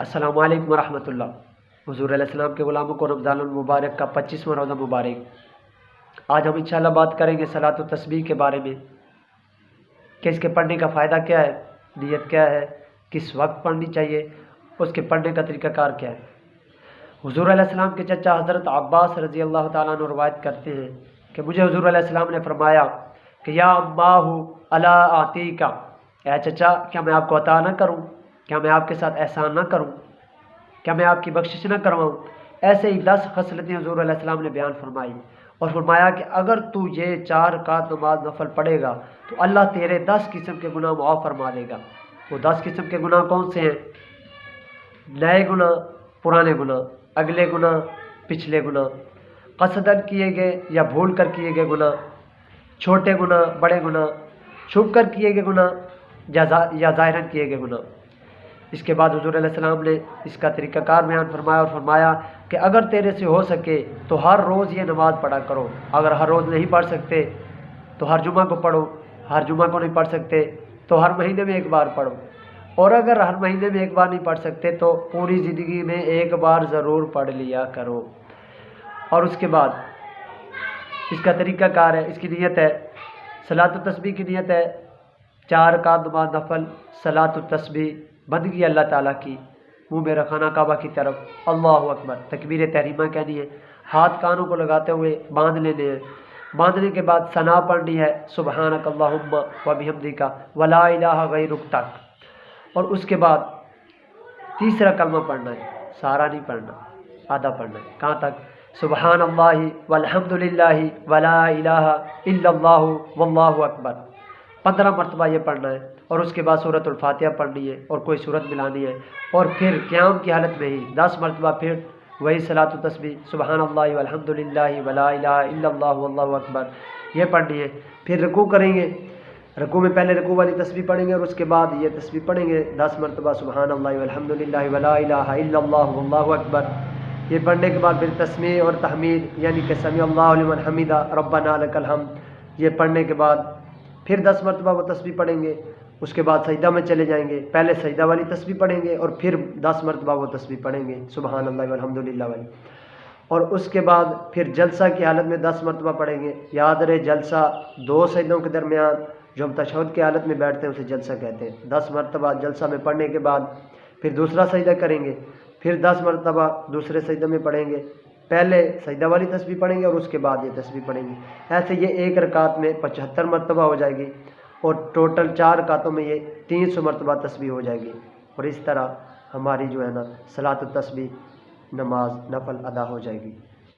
السلام علیکم ورحمۃ اللہ۔ حضور علیہ السلام کے غلاموں کو رمضان المبارک کا 25واں روزہ مبارک۔ آج ہم انشاءاللہ بات کریں گے صلاۃ و تسبیح کے بارے میں کہ اس کے پڑھنے کا فائدہ کیا ہے، نیت کیا ہے، کس وقت پڑھنی چاہیے، اس کے پڑھنے کا طریقہ کار کیا ہے۔ حضور علیہ السلام کے چچا حضرت عباس رضی اللہ تعالیٰ عنہ روایت کرتے ہیں کہ مجھے حضور علیہ السلام نے فرمایا کہ یا اماہ الا آتیکا، اے چچا کیا میں آپ کو عطا نہ کروں، کیا میں آپ کے ساتھ احسان نہ کروں، کیا میں آپ کی بخشش نہ کرواؤں۔ ایسے ہی 10 خصلتیں حضور علیہ السلام نے بیان فرمائی اور فرمایا کہ اگر تو یہ 4 رکعت نماز نفل پڑھے گا تو اللہ تیرے 10 قسم کے گناہ معاف فرما دے گا۔ وہ 10 قسم کے گناہ کون سے ہیں؟ نئے گناہ، پرانے گناہ، اگلے گناہ، پچھلے گناہ، قصدن کیے گئے یا بھول کر کیے گئے گناہ، چھوٹے گناہ، بڑے گناہ، چھپ کر کیے گئے گناہ یا ظاہراً کیے گئے گناہ۔ اس کے بعد حضور علیہ السلام نے اس کا طریقہ کار بیان فرمایا اور فرمایا کہ اگر تیرے سے ہو سکے تو ہر روز یہ نماز پڑھا کرو، اگر ہر روز نہیں پڑھ سکتے تو ہر جمعہ کو پڑھو، ہر جمعہ کو نہیں پڑھ سکتے تو ہر مہینے میں ایک بار پڑھو، اور اگر ہر مہینے میں ایک بار نہیں پڑھ سکتے تو پوری زندگی میں ایک بار ضرور پڑھ لیا کرو۔ اور اس کے بعد اس کا طریقہ کار ہے، اس کی نیت ہے، صلاۃ التسبیح کی نیت ہے 4 رکعت نماز نفل، صلاۃ التسبیح بندگی اللہ تعالیٰ کی، منہ میں رکھنا کعبہ کی طرف، اللہ اکبر، تکبیر تحریمہ کہنی ہے، ہاتھ کانوں کو لگاتے ہوئے باندھ لینے ہیں، باندھنے کے بعد ثنا پڑھنی ہے سبحانک اللہم و بحمدک ولا الہ غیرک تک، اور اس کے بعد تیسرا کلمہ پڑھنا ہے، سارا نہیں پڑھنا، آدھا پڑھنا ہے، کہاں تک؟ سبحان اللہ والحمد للہ ولا الہ الا اللہ واللہ اکبر، 15 مرتبہ یہ پڑھنا ہے، اور اس کے بعد سورۃ الفاتحہ پڑھنی ہے اور کوئی سورت ملانی ہے، اور پھر قیام کی حالت میں ہی 10 مرتبہ پھر وہی صلاۃ التسبیح سبحان اللہ والحمد للہ ولا الہ الا اللہ واللہ اکبر یہ پڑھنی ہے۔ پھر رکوع کریں گے، رکوع میں پہلے رکوع والی تسبیح پڑھیں گے اور اس کے بعد یہ تسبیح پڑھیں گے 10 مرتبہ سبحان اللہ والحمد للہ ولا الہ الا اللہ واللہ اکبر۔ یہ پڑھنے کے بعد پھر تسمیع اور تحمید یعنی کہ سمیع اللہ لمن حمدہ ربنا لک الحمد، یہ پڑھنے کے بعد پھر 10 مرتبہ وہ تسبیح پڑھیں گے، اس کے بعد سجدہ میں چلے جائیں گے، پہلے سجدہ والی تسبیح پڑھیں گے اور پھر 10 مرتبہ وہ تسبیح پڑھیں گے سبحان اللہ والحمد للہ والی، اور اس کے بعد پھر جلسہ کی حالت میں 10 مرتبہ پڑھیں گے۔ یاد رہے جلسہ 2 سجدوں کے درمیان جو ہم تشہد کی حالت میں بیٹھتے ہیں اسے جلسہ کہتے ہیں۔ 10 مرتبہ جلسہ میں پڑھنے کے بعد پھر دوسرا سجدہ کریں گے، پھر 10 مرتبہ دوسرے سجدہ میں پڑھیں گے، پہلے سجدہ والی تسبیح پڑھیں گے اور اس کے بعد یہ تسبیح پڑھیں گے۔ ایسے یہ ایک رکعت میں 75 مرتبہ ہو جائے گی، اور ٹوٹل 4 رکعتوں میں یہ 300 مرتبہ تسبیح ہو جائے گی، اور اس طرح ہماری جو ہے نا صلاۃ التسبیح نماز نفل ادا ہو جائے گی۔